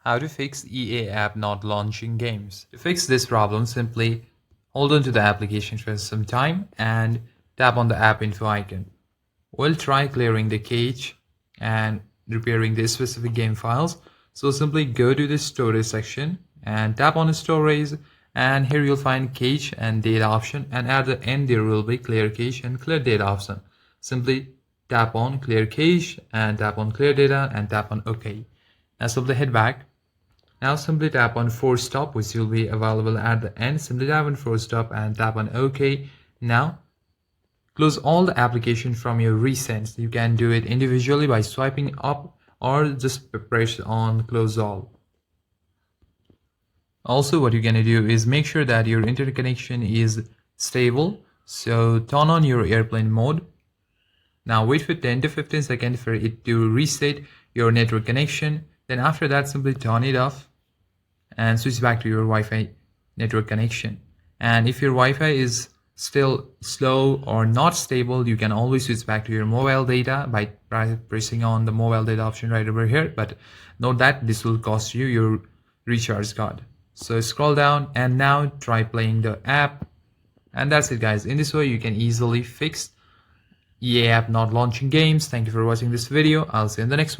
How to fix EA app not launching games. To fix this problem, simply hold on to the application for some time and tap on the app info icon. We'll try clearing the cache and repairing the specific game files. So simply go to the storage section and tap on storage, and here you'll find cache and data option, and at the end there will be clear cache and clear data option. Simply tap on clear cache and tap on clear data and tap on OK. Now simply head back. Now simply tap on force stop, which will be available at the end. Simply tap on force stop and tap on OK. Now close all the application from your recents. You can do it individually by swiping up or just press on close all. Also, what you're going to do is make sure that your internet connection is stable. So turn on your airplane mode. Now wait for 10 to 15 seconds for it to reset your network connection. Then after that, simply turn it off and switch back to your Wi-Fi network connection. And if your Wi-Fi is still slow or not stable, you can always switch back to your mobile data by pressing on the mobile data option right over here. But note that this will cost you your recharge card. So scroll down and now try playing the app. And that's it, guys. In this way, you can easily fix EA app not launching games. Thank you for watching this video. I'll see you in the next one.